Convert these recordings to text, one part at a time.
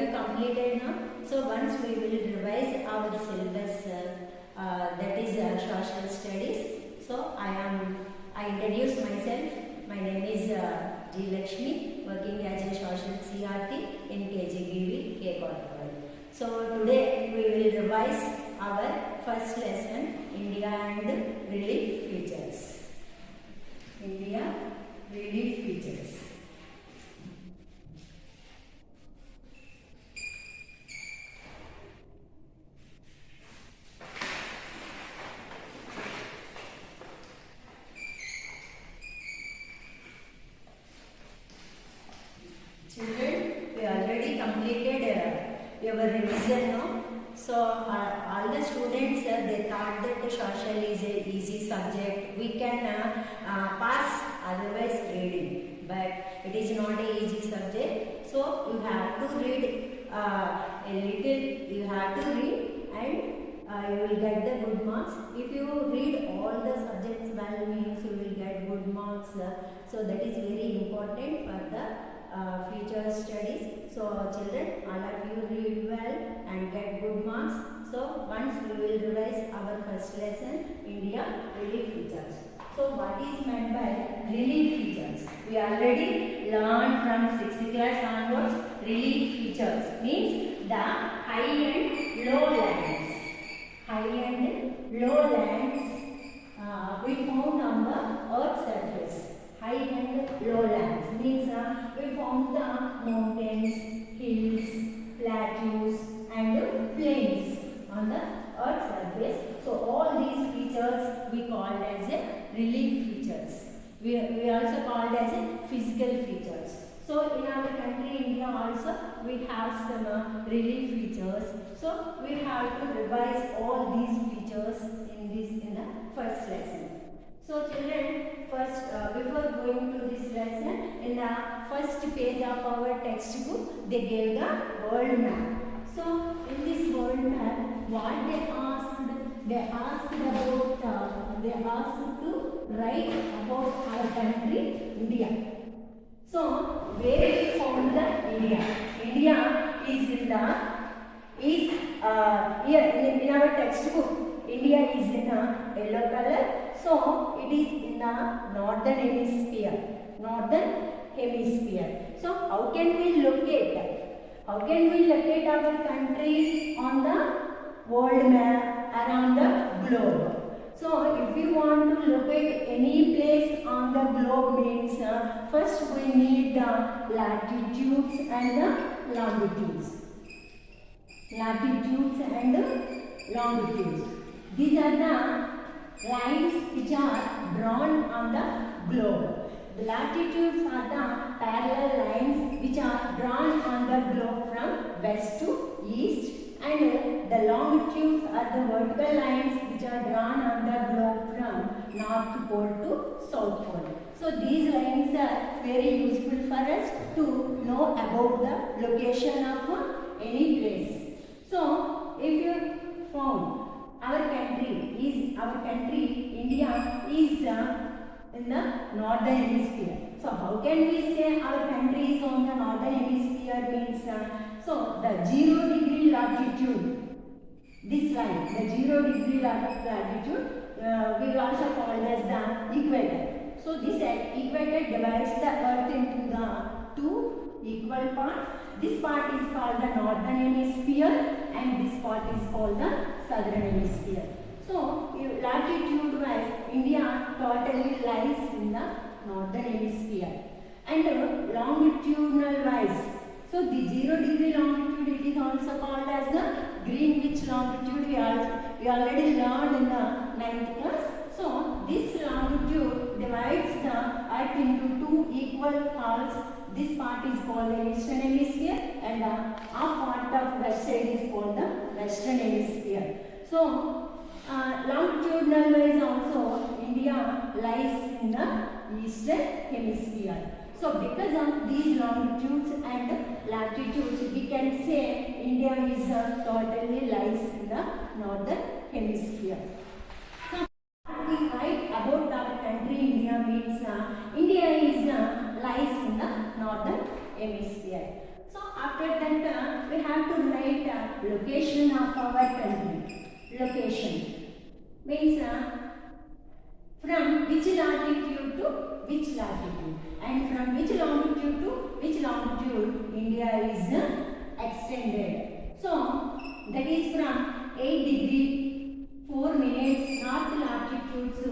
you completed now? So once we will revise our syllabus, that is social studies. So I introduce myself. My name is G.Lakshmi, working as a social CRT in KGBV, K.Kotapadu. So today we will revise our first lesson, India and Relief Features. India Relief Features. Children, we already completed your revision now. So all the students they thought that social is a easy subject. We can pass otherwise reading, but it is not a easy subject. So you have to read a little. You have to read and you will get the good marks. If you read all the subjects well, means you will get good marks. So that is very important for the future studies. So children, all of you read well and get good marks. So once we will revise our first lesson, India Relief Features. So what is meant by relief features? We already learned from 6th class onwards. Relief features means the high and low lands. High and low lands we found on the earth's surface. High and low lands means we found the mountains, hills, plateaus and plains on the earth's surface. So all these features we called as a relief features. We also called as a physical features. So in our country India also we have some relief features. So we have to revise all these features in the first lesson. So children, first before going to this lesson, in the first page of our textbook they gave the world map. So in this world map, what they asked to write about our country India. So where we found the India? India is here in our textbook. India is in a yellow color. So it is in the northern hemisphere. Northern hemisphere. So how can we locate? How can we locate our country on the world map around the globe? So if you want to locate any place on the globe means first we need the latitudes and the longitudes. Latitudes and longitudes. These are the lines which are drawn on the globe. The latitudes are the parallel lines which are drawn on the globe from west to east, and the longitudes are the vertical lines which are drawn on the globe from north pole to south pole. So these lines are very useful for us to know about the location of any place. So if you found our country India is in the northern hemisphere. So how can we say our country is on the northern hemisphere means so the 0 degree latitude, this line, the 0 degree latitude we also called as the equator. So this equator divides the earth into the two equal parts. This part is called the northern hemisphere and this part is called the southern hemisphere. So latitude wise India totally lies in the northern hemisphere, and longitudinal wise, so the 0 degree longitude it is also called as the Greenwich longitude. We already learned in the 9th class. So this longitude divides the earth into two equal parts. This part is called the eastern hemisphere and the half part of west side is called the western hemisphere. So longitudinal wise also India lies in the eastern hemisphere. So because of these longitudes and latitudes we can say India is totally lies in the northern hemisphere. So we write about our country India means India is lies in the northern hemisphere. So after after that we have to write location of our country. Location means from which latitude to which latitude, and from which longitude to which longitude India is extended. So that is from 8 degree 4 minutes north latitude to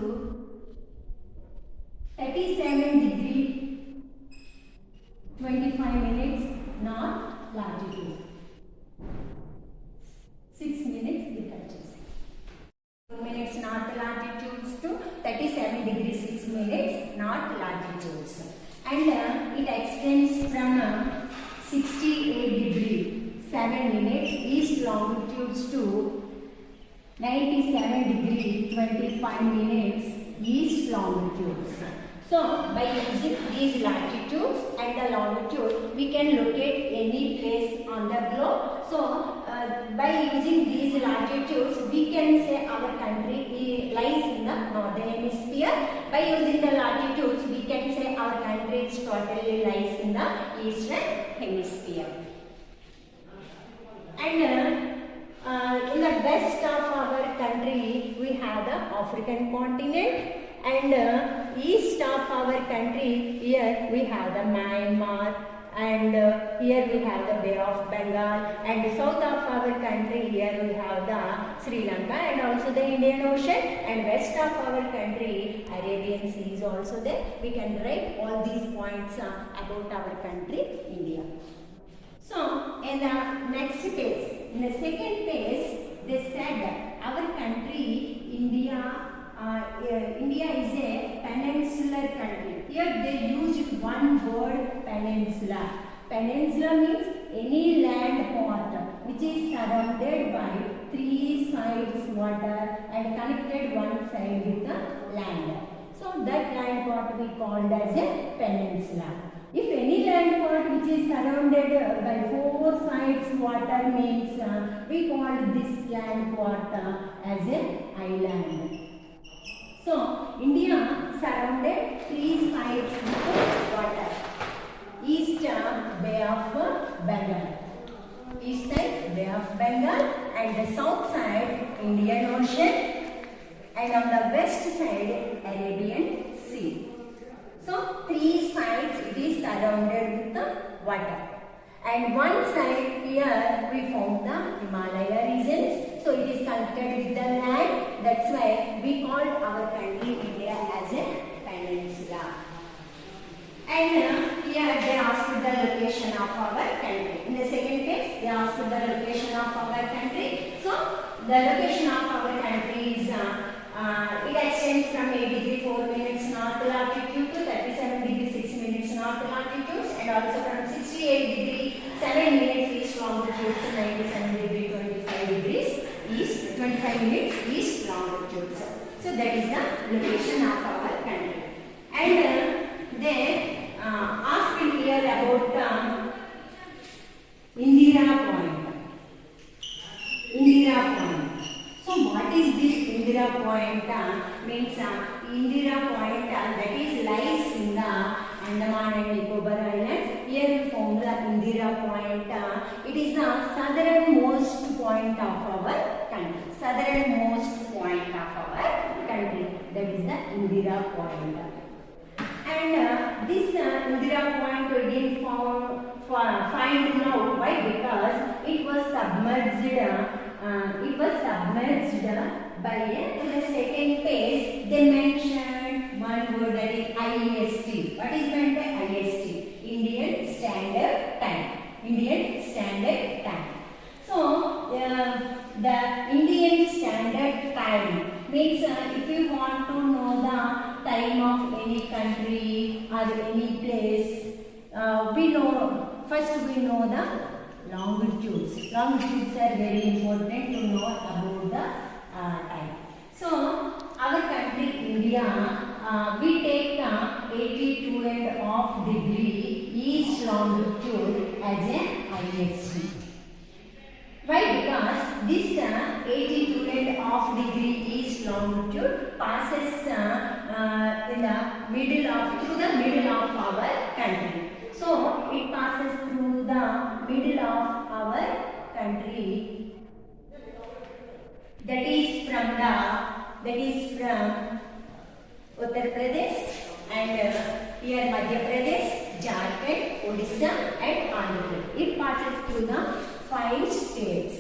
37 degree 25 minutes north latitude. 6 minutes difference. 2 minutes north latitudes to 37 degrees 6 minutes north latitudes, and it extends from 68 degree 7 minutes east longitudes to 97 degree 25 minutes east longitudes. So by using these latitudes and the longitude, we can locate any place on the globe. So by using these latitudes, we can say our country lies in the northern hemisphere. By using the latitudes, we can say our country totally lies in the eastern hemisphere. And in the west of our country, we have the African continent, and east of our country, here we have the Myanmar, and here we have the Bay of Bengal, and south of our country, here we have the Sri Lanka and also the Indian Ocean, and west of our country, Arabian Sea is also there. We can write all these points about our country, India. So in the next page, in the second page, they said that our country, India, India is a peninsular country. Here they used one word, peninsula. Peninsula means any land part which is surrounded by 3 sides water and connected one side with the land. So that land part we called as a peninsula. If any land part which is surrounded by 4 sides water means we call this land part as an island. So India surrounded 3 sides with water. East Bay of Bengal. East side Bay of Bengal, and the south side Indian Ocean, and on the west side Arabian Sea. So 3 sides it is surrounded with the water, and one side here we found the Himalaya regions. So it is connected with the land. That's why we called our country India as a peninsula. And here they asked the location of our country. In the second page, they asked the location of our country. So the location of our country is it extends from 8 degree 4 minutes north latitude to 37 degree 6 minutes north latitude, and also from 68 degree 7 minutes east longitude to 97 degree 25 degrees east 25 minutes east longitude. So that is the location of our country. And they asked here about Indira Point. Indira Point. So what is this Indira Point? Means Indira Point that is lies in the Andaman and Nicobar Islands. Here we found the Indira Point. It is the southernmost point of our country. Southernmost point of our country. That is the Indira Point. And this Indira Point we didn't find out. Why? Because it was submerged. By in the second page they mentioned one word, that is IST. What is meant by IST? Indian Standard Time. Indian Standard Time. So the Indian Standard Time means if you want to know the time of any country or any place, first we know the longitudes. Longitudes are very important to know about the time. So our country India, we take 82.5 degree east longitude as an IST. Why? Because this 82.5 degree east longitude passes through the middle of our country. So it passes through the middle country that is from Uttar Pradesh and here Madhya Pradesh, Jharkhand, Odisha and Andhra Pradesh. It passes through the 5 states.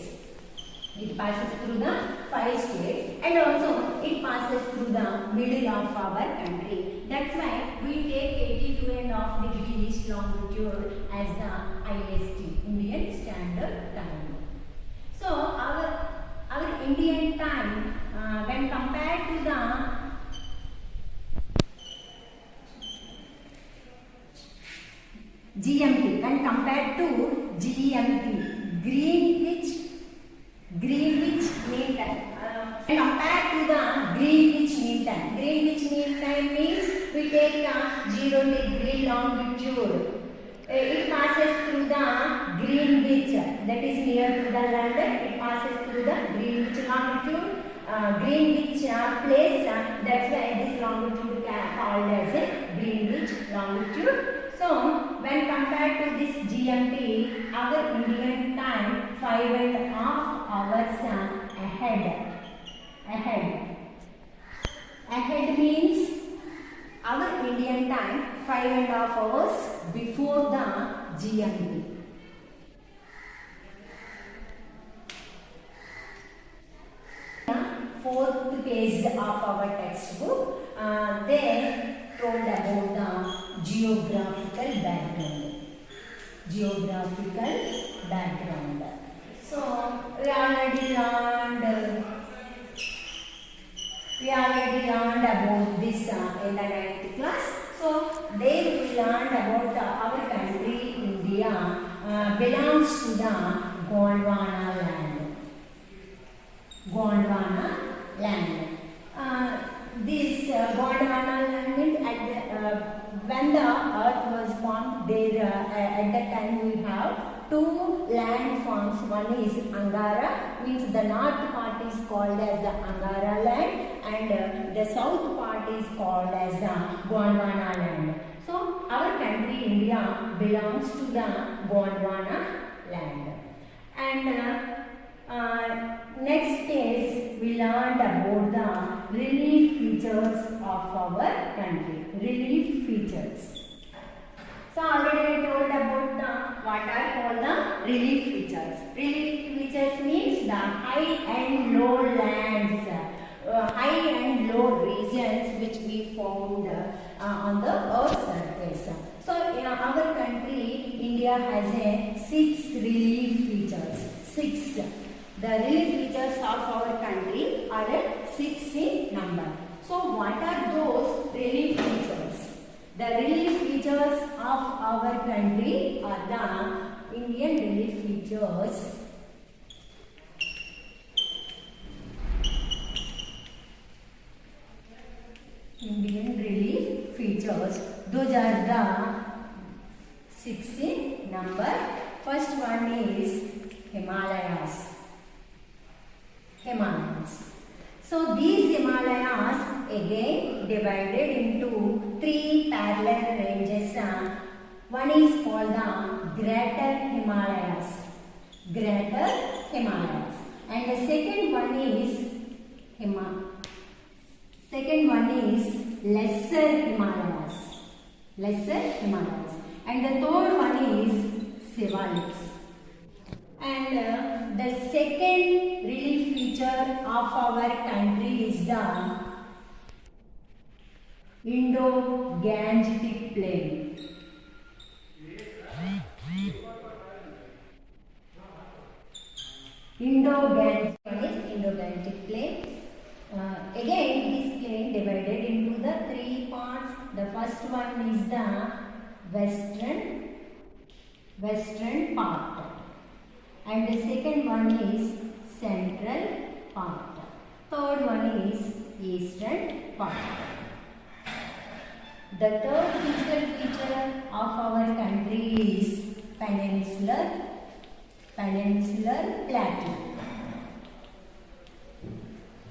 It passes through the 5 states and also it passes through the middle of our country. That's why we take 82.5 degrees longitude as the IST, Indian Standard Time. So our Indian time when compared to the GMT, when compared to GMT, Greenwich Mean Time. Compared to the Greenwich Mean Time. Greenwich Mean Time means we take 0 degree longitude. It passes through the Greenwich, that is near to the London. It passes through the Greenwich longitude, Greenwich place. That's why this longitude called as a Greenwich longitude. So, when compared to this GMT, our Indian time 5.5 hours ahead. Ahead means our Indian time 5.5 hours before the GMT. Fourth page of our textbook, they told about the geographical background. So we already learned about this in the 9th class. So there we learned about our country India belongs to the Gondwana land. This Gondwana land means when the earth was formed, there at that time we have 2 land forms. One is Angara, means the north part is called as the Angara land and the south part is called as the Gondwana land. So our country India belongs to the Gondwana land. And next is we learned about the relief features of our country. Relief features. So already I told about what are called the relief features. Relief features means the high and low lands, high and low regions which we found on the earth's surface. So in our country India has a 6 relief features. 6. The relief features of our country are 6 in number. So what are those relief features? The relief features of our country are the Indian relief features. Indian relief features. Those are the 6 in number. First one is Himalayas. So these Himalayas again divided into 3 parallel ranges. One is called the Greater Himalayas. And the second one is Lesser Himalayas. And the third one is Sivaliks. And the second relief feature of our country is the Indo-Gangetic Plain. Indo-Gangetic Plain. Again, this plain divided into the 3 parts. The first one is the western part. And the second one is central part. Third one is eastern part. The third physical feature of our country is peninsular plateau.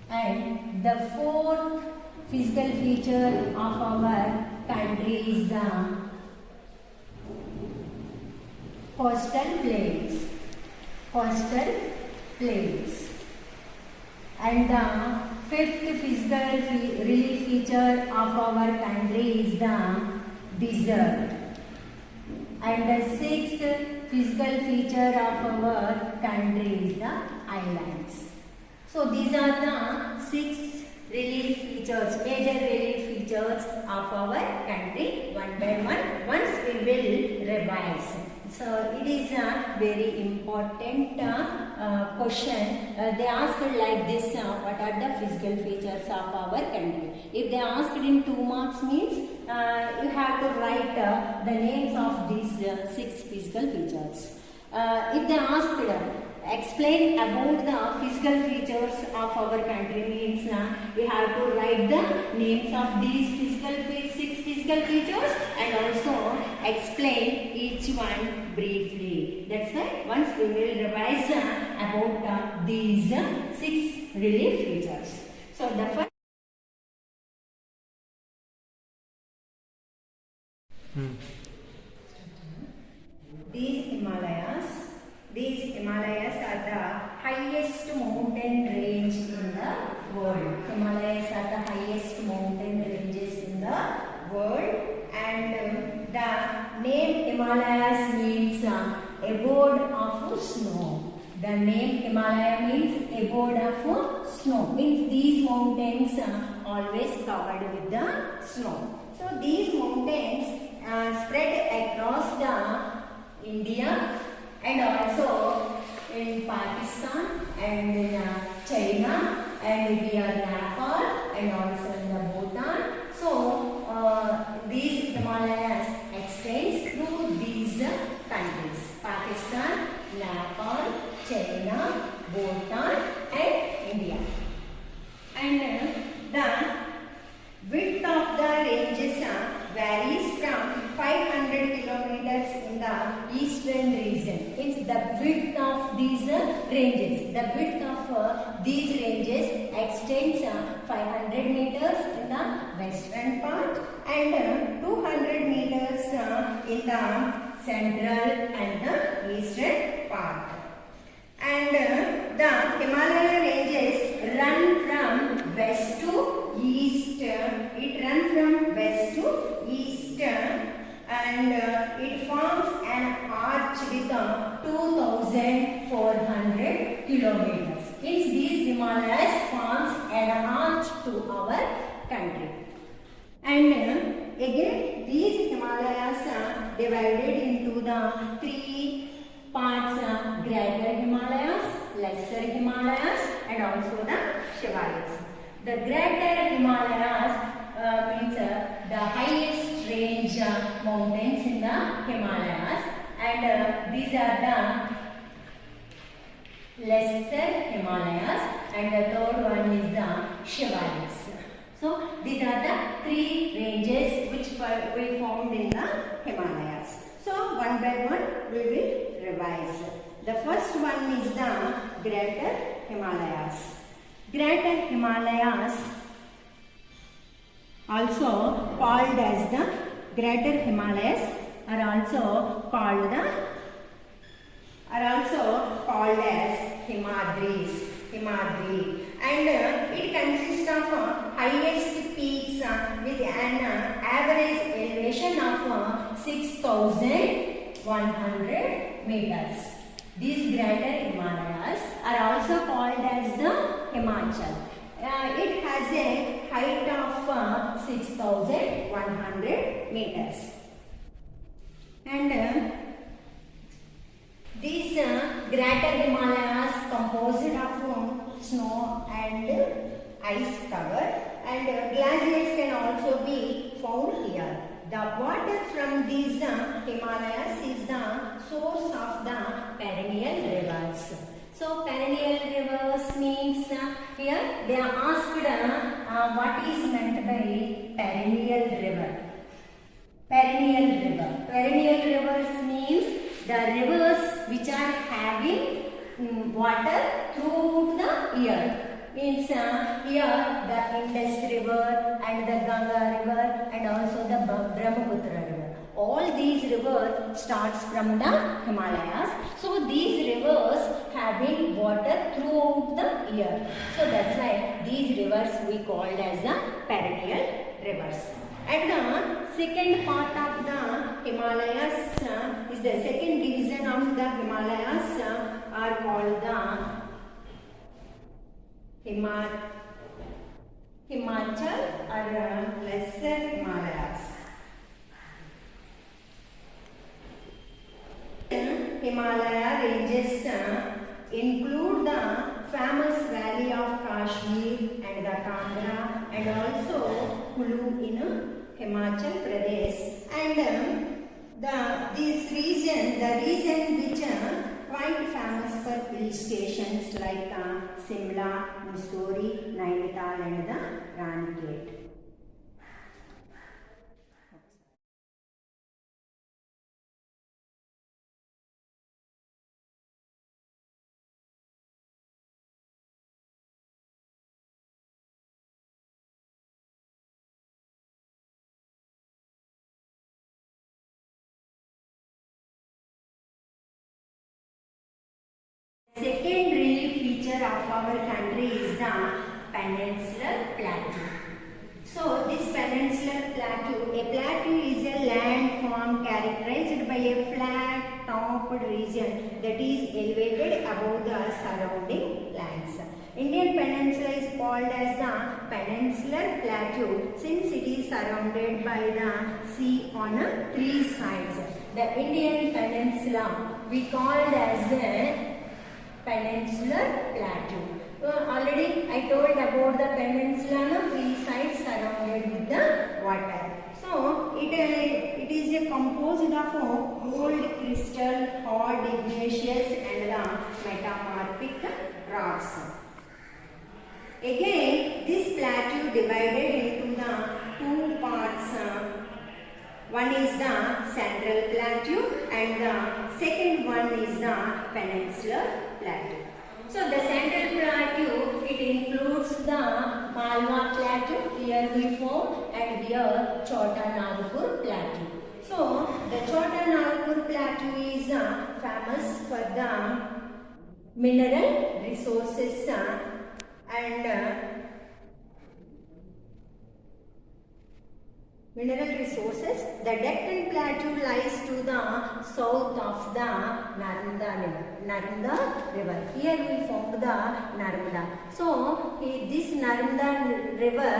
And the fourth physical feature of our country is the coastal plains. plains. And the fifth physical relief feature of our country is the desert. And the sixth physical feature of our country is the islands. So these are the six relief features, major relief features of our country. One by one, once we will revise. So it is a very important question. They asked like this, what are the physical features of our country? If they asked in 2 marks means you have to write the names of these six physical features. If they asked explain about the physical features of our country means we have to write the names of these six physical features and also explain each one briefly. That's why once we will revise about these six relief features. So the first These Himalayas are the highest mountain range in the world. Himalayas are the highest mountain ranges in the world, and the name Himalayas means abode of snow. The name Himalaya means abode of snow. Means these mountains are always covered with the snow. So these mountains spread across the India and also in Pakistan and in China and here Nepal and also in the Bhutan. So these Himalayas extends through these countries: Pakistan, Nepal, China, Bhutan and India. And the width of the ranges varies from 500 kilometers in the eastern region. It's the width of these ranges. The width of these ranges extends 500 meters in the western part and 200 meters in the central and the eastern part. And the Himalaya ranges run from west to east. It runs from west to east and it forms an arch with 2,400 kilometers. Hence these Himalayas forms an arch to our country. And again these Himalayas are divided into the three parts: Greater Himalayas, Lesser Himalayas and also the Shivalayas. The Greater Himalayas means the highest range mountains in the Himalayas, and these are the Lesser Himalayas, and the third one is the Shivalayas. So these are the three ranges which we found in the Himalayas. So one by one we will revise. The first one is the Greater Himalayas. Greater Himalayas, also called as the Greater Himalayas, are also called as Himadris. And it consists of highest peaks with an average elevation of 6,100 meters. These Greater Himalayas are also called as the Himachal. It has a height of 6,100 meters. And these Greater Himalayas composed of snow and ice cover, and glaciers can also be found here. The water from these Himalayas is the source of the perennial rivers. So perennial rivers means here they are asked what is meant by perennial river. Perennial rivers means the rivers which are having water throughout the year. Means here the Indus river and the Ganga river and also the Brahmaputra river. all these rivers starts from the Himalayas. So these rivers having water throughout the year. So that's why these rivers we called as the perennial rivers. And the second part of the Himalayas is the second division of the Himalayas are called the Himachal or Lesser Himalayas. Himalaya ranges include the famous valley of Kashmir and the Kangra and also Kulu in Himachal Pradesh. And this region, the region which quite famous for hill stations like Simla, Mussoorie, Nainital and the Ranikhet. Second relief feature of our country is the peninsular plateau. So this peninsular plateau, a plateau is a landform characterized by a flat topped region that is elevated above the surrounding lands. Indian peninsula is called as the peninsular plateau since it is surrounded by the sea on three sides. The Indian peninsula we called as the peninsular plateau. Already I told about the peninsula, three sides surrounded with the water. So it is composed of old crystal, hard igneous and the metamorphic rocks. Again, this plateau divided into the two parts. One is the central plateau and the second one is the peninsular plateau. So the central plateau, it includes the Malwa plateau, here we found, and here Chota Nagpur plateau. So the Chota Nagpur plateau is famous for the mineral resources The Deccan Plateau lies to the south of the Narmada river. Here we found the Narmada. So this Narmada river,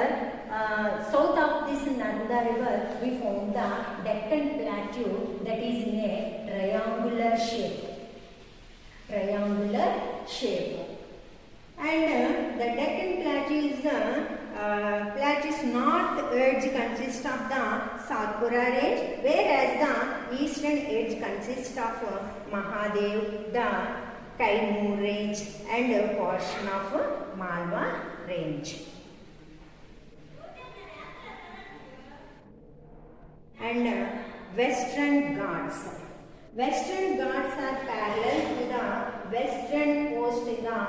south of this Narmada river, we found the Deccan Plateau that is in a triangular shape. And the Deccan Plateau is the plateau's north edge consists of the Satpura range, whereas the eastern edge consists of Mahadev, the Kaimur range and a portion of Malwa range. And Western Ghats. Western Ghats are parallel to the western coast in the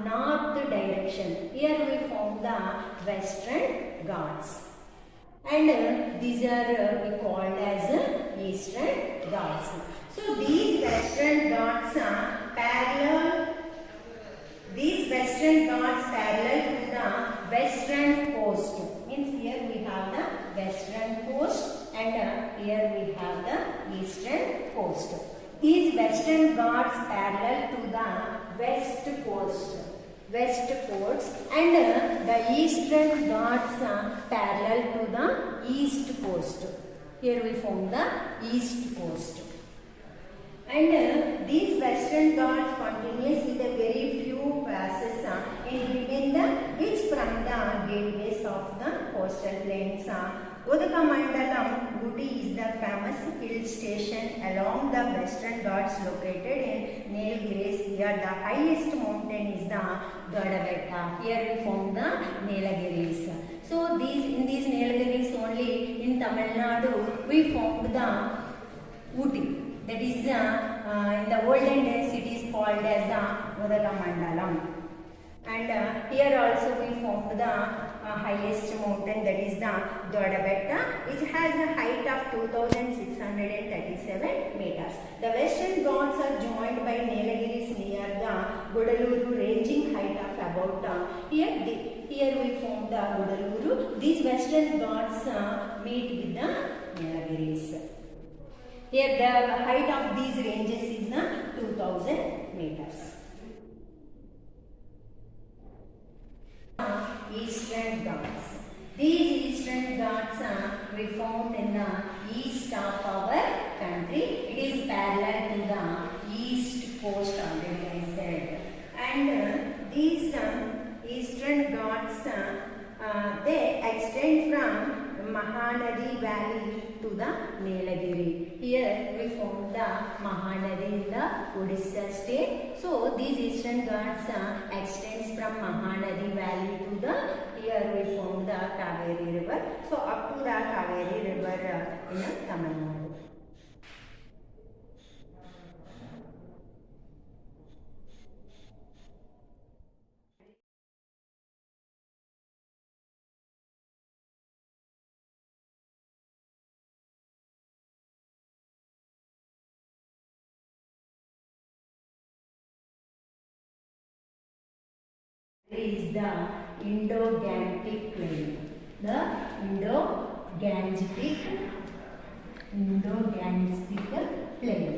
north direction. Here we found the Western Ghats. And these are we called as Eastern Ghats. So these Western Ghats are parallel. These Western Ghats parallel to the western coast. Means here we have the western coast and here we have the eastern coast. These Western Ghats parallel to the west coast and the Eastern Ghats parallel to the east coast. Here we found the east coast. And these Western Ghats continues with a very few passes in between which from the gateways of the coastal plains. Udakamandalam, Ooty is the famous hill station along the Western Ghats located in Nilgiris. Here the highest mountain is the Gadabetta. Here we found the Nilgiris. So in these Nilgiris only in Tamil Nadu we found the Ooty. That is in the olden days it is called as the Udakamandalam. And here also we found the highest mountain, that is the Dodabetta, which has a height of 2637 meters. The Western Ghats are joined by Nelagiris near the Gudaluru, ranging height of about here we found the Gudaluru. These Western Ghats meet with the Nelagiris. Here the height of these ranges is 2000 meters. Eastern Ghats. These Eastern Ghats we found in the east of our country. It is parallel to the east coast already I said. And these Eastern Ghats they extend from Mahanadi Valley to the Nilagiri. Here we found the Mahanadi in the Odisha state. So these Eastern Ghats extends from Mahanadi Valley to the, here we found the Kaveri river. So up to the Kaveri river in Tamil Nadu. Is the Indo-Gangetic plain. The Indo-Gangetic plain.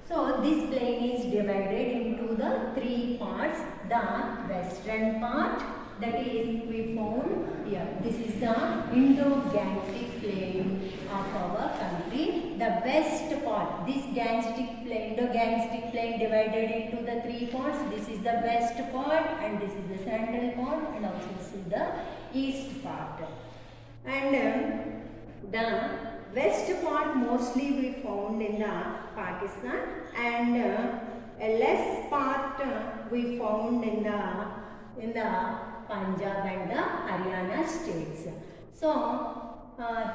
So this plain is divided into the three parts. The western part, that is we found here. This is the Indo-Gangetic plain of our country. The west part, this Gangetic plain, Indo-Gangetic plain divided into the three parts. This is the west part and this is the central part and also this is the east part. And the west part mostly we found in the Pakistan, and a less part we found in the Punjab and the Haryana states. So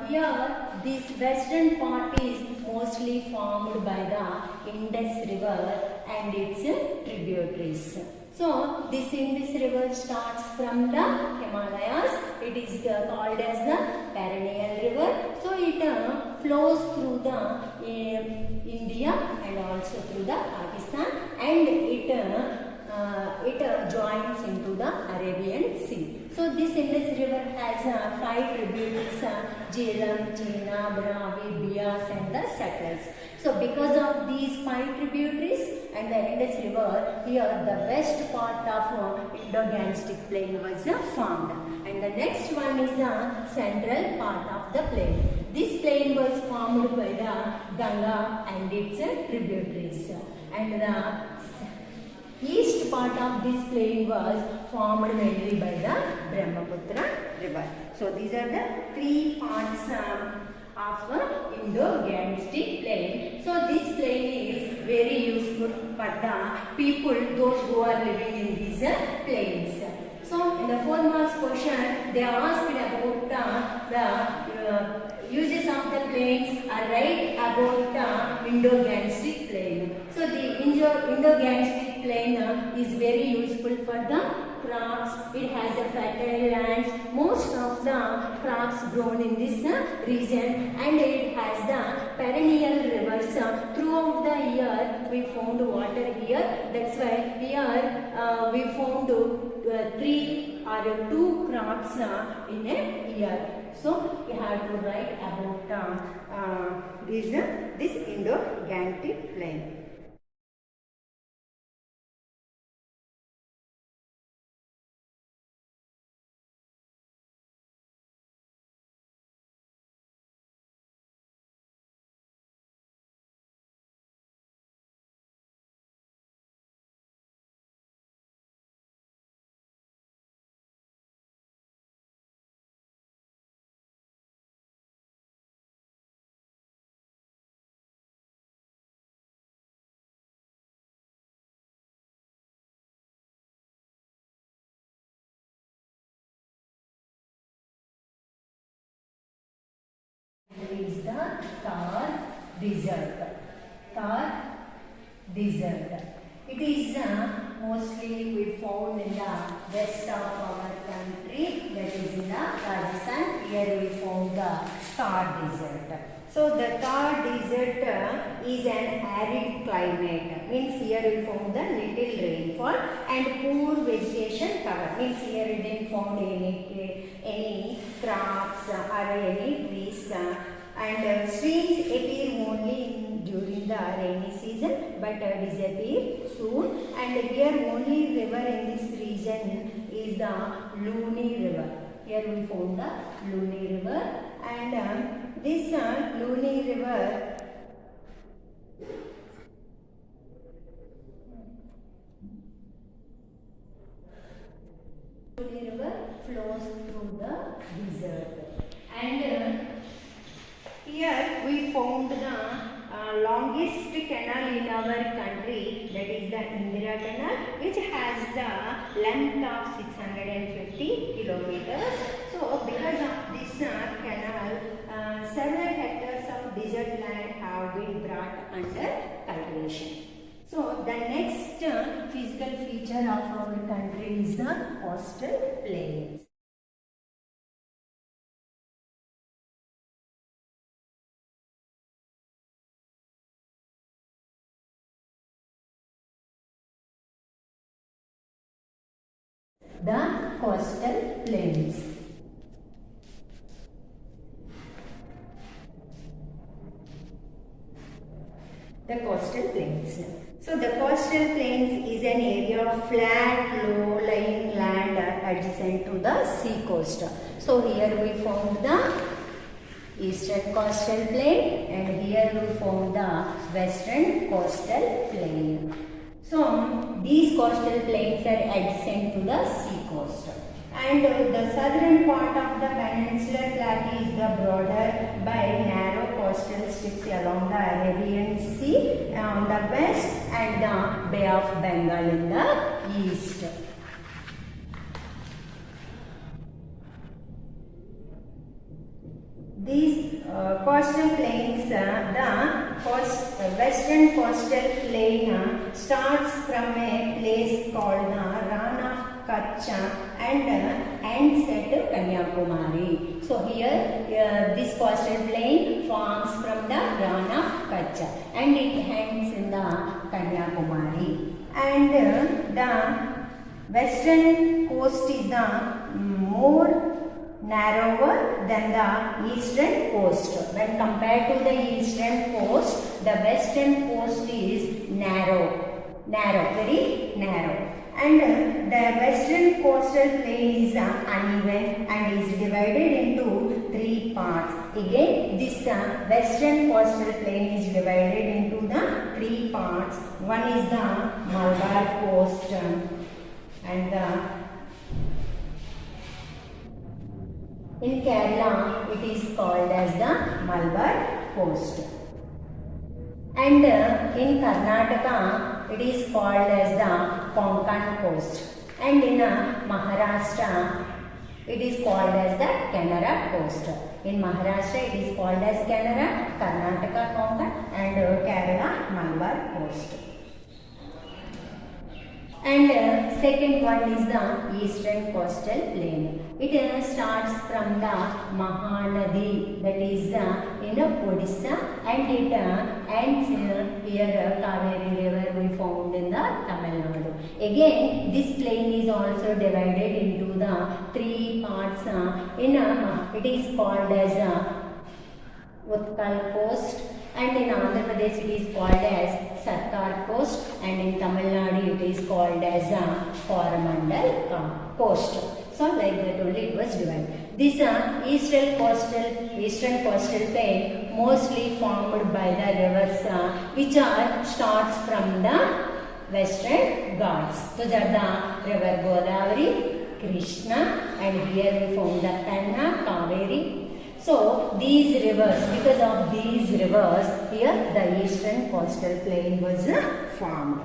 here this western part is mostly formed by the Indus river and its tributaries. So this Indus river starts from the Himalayas. It is called as the perennial river. So it flows through the India and also through the Pakistan, and it joins into the Arabian Sea. So this Indus river has 5 tributaries: Jhelum, Chenab, Ravi, Bias and the Satluj. So because of these 5 tributaries and the Indus river, here the west part of Indo-Gangetic plain was formed, and the next one is the central part of the plain. This plain was formed by the Ganga and its tributaries, and the east part of this plain was formed mainly by the Brahmaputra river. So these are the 3 parts of Indo-Gangetic plain. So this plain is very useful for the people, those who are living in these plains. So in the 4 marks question, they asked about the uses of the plains are right about the Indo-Gangetic plain. So the Indo-Gangetic plain is very useful for the crops. It has a fertile lands. Most of the crops grown in this region, and it has the perennial rivers. Throughout the year we found water here. That's why here we found 3 or 2 crops in a year. So we have to write about this Indo-Gangetic plain. Is the Thar desert. Thar desert. It is mostly we found in the west of our country, that is in the Rajasthan. Here we found the Thar desert. So the Thar desert is an arid climate. Means here we found the little rainfall and poor vegetation cover. Means here we didn't found any crops or any trees. And streams appear only during the rainy season but disappear soon. And here only river in this region is the Luni river. Here we found the Luni river, and this Luni river flows through the desert. And here we found the longest canal in our country, that is the Indira Canal, which has the length of 650 kilometers. So because of this canal, several hectares of desert land have been brought under cultivation. So the next physical feature of our country is the coastal plains. The coastal plains. The coastal plains. So the coastal plains is an area of flat, low-lying land adjacent to the sea coast. So here we found the eastern coastal plain, and here we found the western coastal plain. So these coastal plains are adjacent to the sea coast. And the southern part of the peninsular plateau is the broader by narrow coastal strips along the Arabian Sea on the west and the Bay of Bengal in the east. These coastal plains, the western coastal plain starts from a place called the Ran of Kutch and ends at Kanyakumari. So here this coastal plain forms from the Ran of Kutch and it ends in the Kanyakumari. And the western coast is the more narrower than the eastern coast. When compared to the eastern coast, the western coast is very narrow. And the western coastal plain is uneven and is divided into three parts. Again, this western coastal plain is divided into the three parts. One is the Malabar coast, and in Kerala, it is called as the Malabar coast. And in Karnataka, it is called as the Konkan coast. And in Maharashtra, it is called as the Canara coast. In Maharashtra, it is called as Canara, Karnataka Konkan, and Kerala Malabar coast. And second one is the eastern coastal plain. It starts from the Mahanadi, that is in Odisha, and it ends here Kaveri river we found in the Tamil Nadu. Again, this plain is also divided into the three parts. It is called as Utkal coast, and in Andhra Pradesh it is called as Sarkar coast, and in Tamil Nadu it is called as Coromandel coast. So like that only it was divided. This eastern coastal plain mostly formed by the rivers which starts from the western Ghats. Those are the river Godavari, Krishna, and here we found the Penna, Kaveri. So these rivers, because of these rivers, here the eastern coastal plain was formed.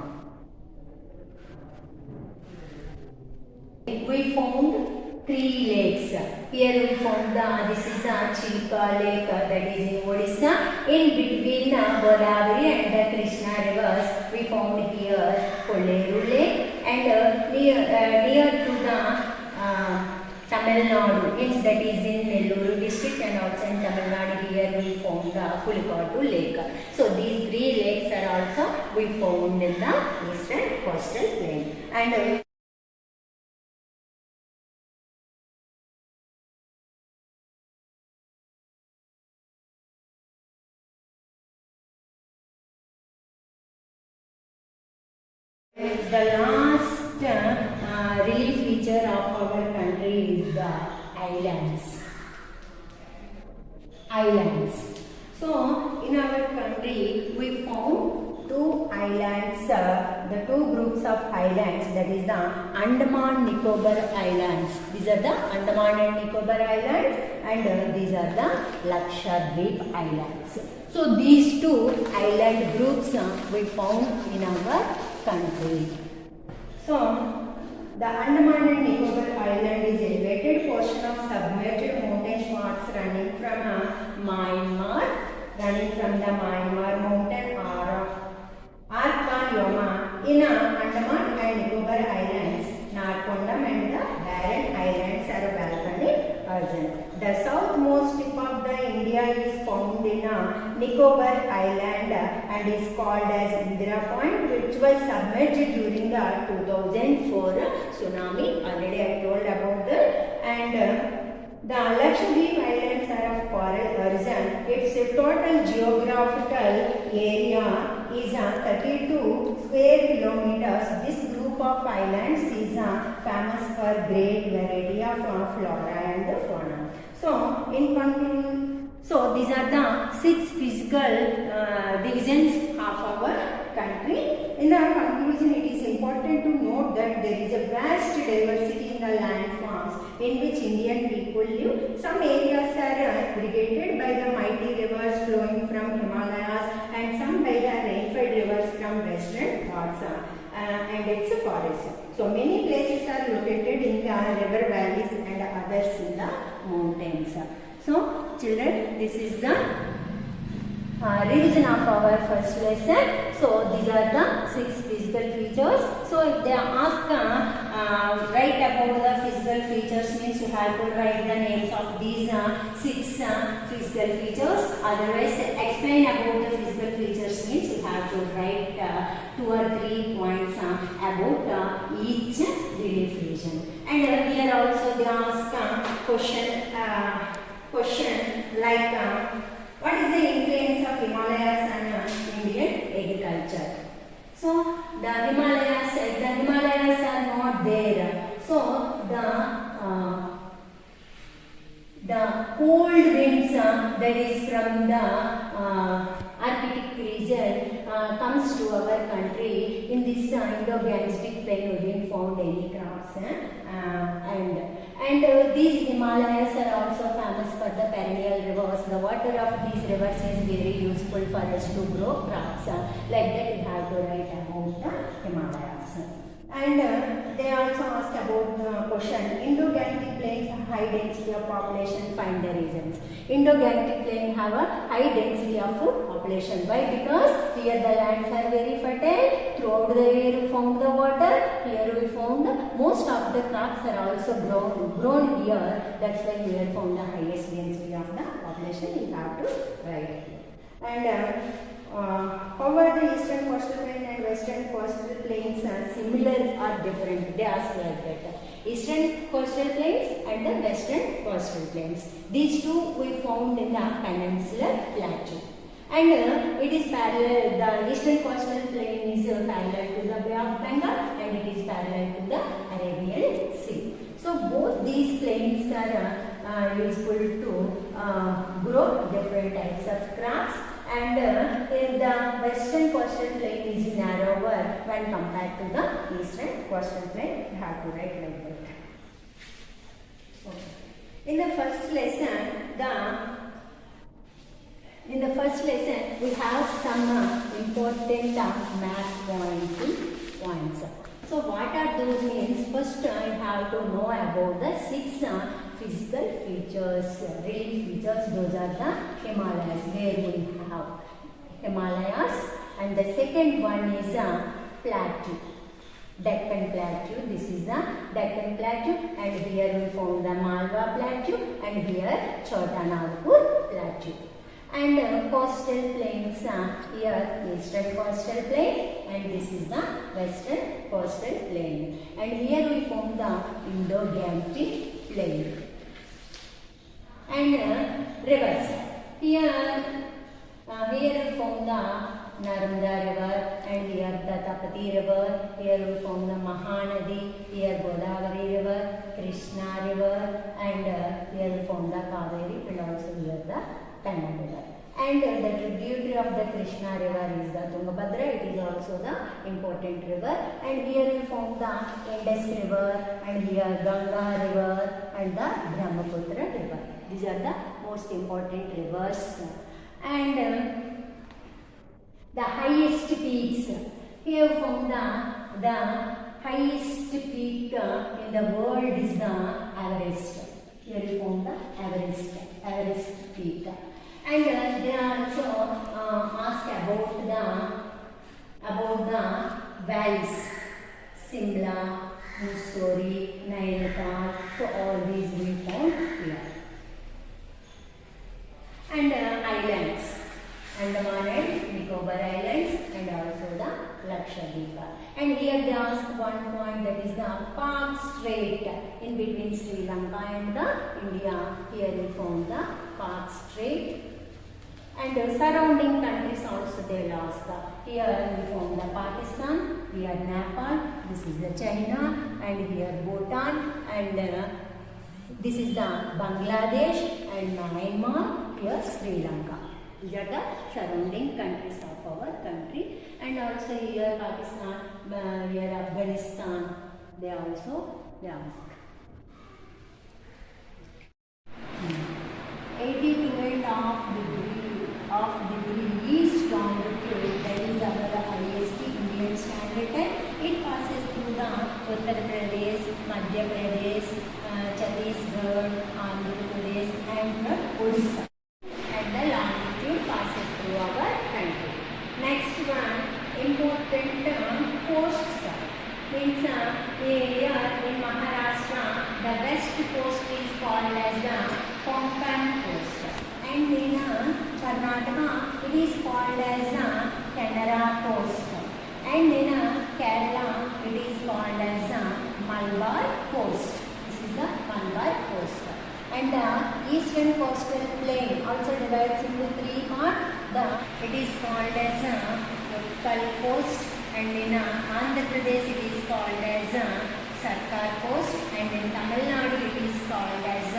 We found three lakes. Here we found this is the Chilka lake, that is in Odisha. In between Godavari and the Krishna rivers, we found here Kolleru lake, and Pulikottu Lake. So these three lakes are also we found in the eastern coastal plain. And the last relief feature of our country is the islands. So in our country we found two islands, the two groups of islands, that is the Andaman Nicobar Islands. These are the Andaman and Nicobar Islands, and these are the Lakshadweep Islands. So these two island groups we found in our country. So the Andaman and Nicobar Island is elevated portion of submerged mountain parts running from the Myanmar mountain Arcayoma in Andaman and Nicobar Islands. Narkondam and the Barren Islands are balcony region. The southmost tip of the India is found in Nicobar Island and is called as Indira Point, which was submerged during the 2004 tsunami. Already I told about that. And the Lakshadweep Islands are of coral origin. Its total geographical area is 32 square kilometers. This group of islands is famous for great variety of flora and fauna. So, in conclusion, so these are the 6 physical divisions of our country. In the conclusion, it is important to note that there is a vast diversity in the landforms in which Indian people live. Some areas are irrigated by the mighty rivers flowing from Himalayas, and some by the rain-fed rivers from western Ghats and its forests. So many places are located in the river valleys and others in the mountains. So children, this is the revision of our first lesson. So these are the 6 physical features. So if they ask write about the physical features, means you have to write the names of these 6 physical features. Otherwise, explain about the physical features means you have to write 2 or 3 points about each relief region. And here also they ask question like what is the influence of Himalayas on Indian agriculture? So the Himalayas are not there. So the cold winds that is from the Arctic region comes to our country. In this Indo-Gangetic plain we didn't found any crops, and these Himalayas are also famous for the perennial rivers. The water of these rivers is very useful for us to grow crops. Like that we have to write about the Himalayas. And they also asked about the question, Indo-Gangetic plains have high density of population, find the reasons. Indo-Gangetic plain have a high density of population. Why? Because here the lands are very fertile, throughout the year we found the water, here we found most of the crops are also grown here. That's why we have found the highest density of the population. We have to write here. And however, the eastern coastal plain and western coastal plains are similar or different. They ask like that. Eastern coastal plains and the western coastal plains. These two we found in the peninsular plateau. And it is parallel, the eastern coastal plain is parallel to the Bay of Bengal and it is parallel to the Arabian Sea. So both these plains are useful to grow different types of crops. And in the western coastal plain is narrower when compared to the eastern coastal plain. You have to write like that. Okay. In the first lesson, we have some important math points. So what are those means? First, you have to know about the 6 physical features, relief features. Those are the Himalayas, where we have Himalayas, and the second one is plateau, Deccan Plateau. This is the Deccan Plateau, and here we found the Malwa Plateau, and here Chota Nagpur Plateau. And coastal plains, here eastern coastal plain and this is the western coastal plain. And here we found the Indo-Gangetic plain. And rivers. Here we found the Narmada river and here the Tapati river. Here we found the Mahanadi. Here Godavari river, Krishna river, and here we found the Kaveri and also here the Penna river. And the tributary of the Krishna river is the Tungabhadra. It is also the important river. And here we found the Indus river and here Ganga river and the Brahmaputra river. These are the most important rivers. And the highest peaks. Here we found the highest peak in the world is the Everest. Here we found the Everest peak. And they are also asked about the valleys, Simla, Mussoorie, Nainital. So all these we found here. And islands, Andaman and Nicobar Islands and also the Lakshadweep. And here they ask one point, that is the Park Strait in between Sri Lanka and the India. Here we found the Park Strait. And surrounding countries also they will ask. Here we found the Pakistan, here Nepal, this is the China, and here Bhutan, and this is the Bangladesh and Myanmar, here Sri Lanka. These are the surrounding countries of our country. And also here Pakistan, here Afghanistan, they also ask. 82.5 degree east longitude, that is our IST Indian Standard Time. It passes through the Uttar Pradesh, Madhya Pradesh, Chhattisgarh, Andhra Pradesh and Odisha. And the longitude passes through our country. Next one, important coasts. Means here in Maharashtra, the west coast is called as the Konkan coast. And in Karnataka, it is called as the Canara coast. And in Kerala, it is called as the Malabar coast. This is the Malabar coast. And the eastern coastal plain also divides into three parts. It is called as Utkal coast. And in Andhra Pradesh, it is called as Sarkar coast. And in Tamil Nadu, it is called as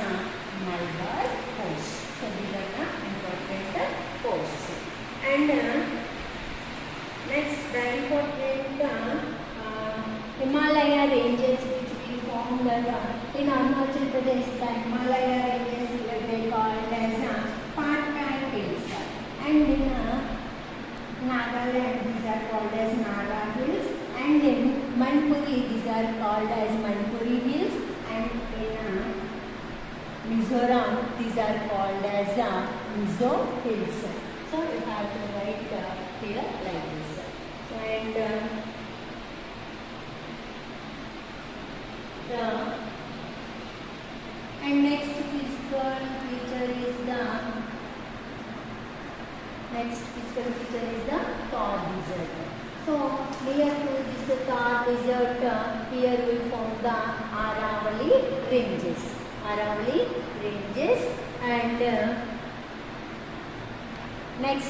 Malabar coast. So these are the important coasts. And next, the important Himalaya ranges which we found in Arunachal Pradesh. The Himalaya ranges were called as Patkai Hills. And in Nagaland, these are called as Naga Hills. And in Manipuri, these are called as Manipuri Hills. And in Mizoram, these are called as Mizo Hills. So you have to write here like this. And next physical feature is the Thar Desert. So near to this Thar Desert, here we found the Aravalli ranges. And next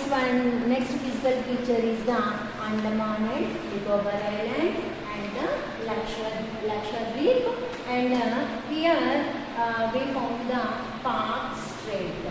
physical feature is the Andaman and Nicobar Islands and the Lakshadweep. And here we found the Park Strait.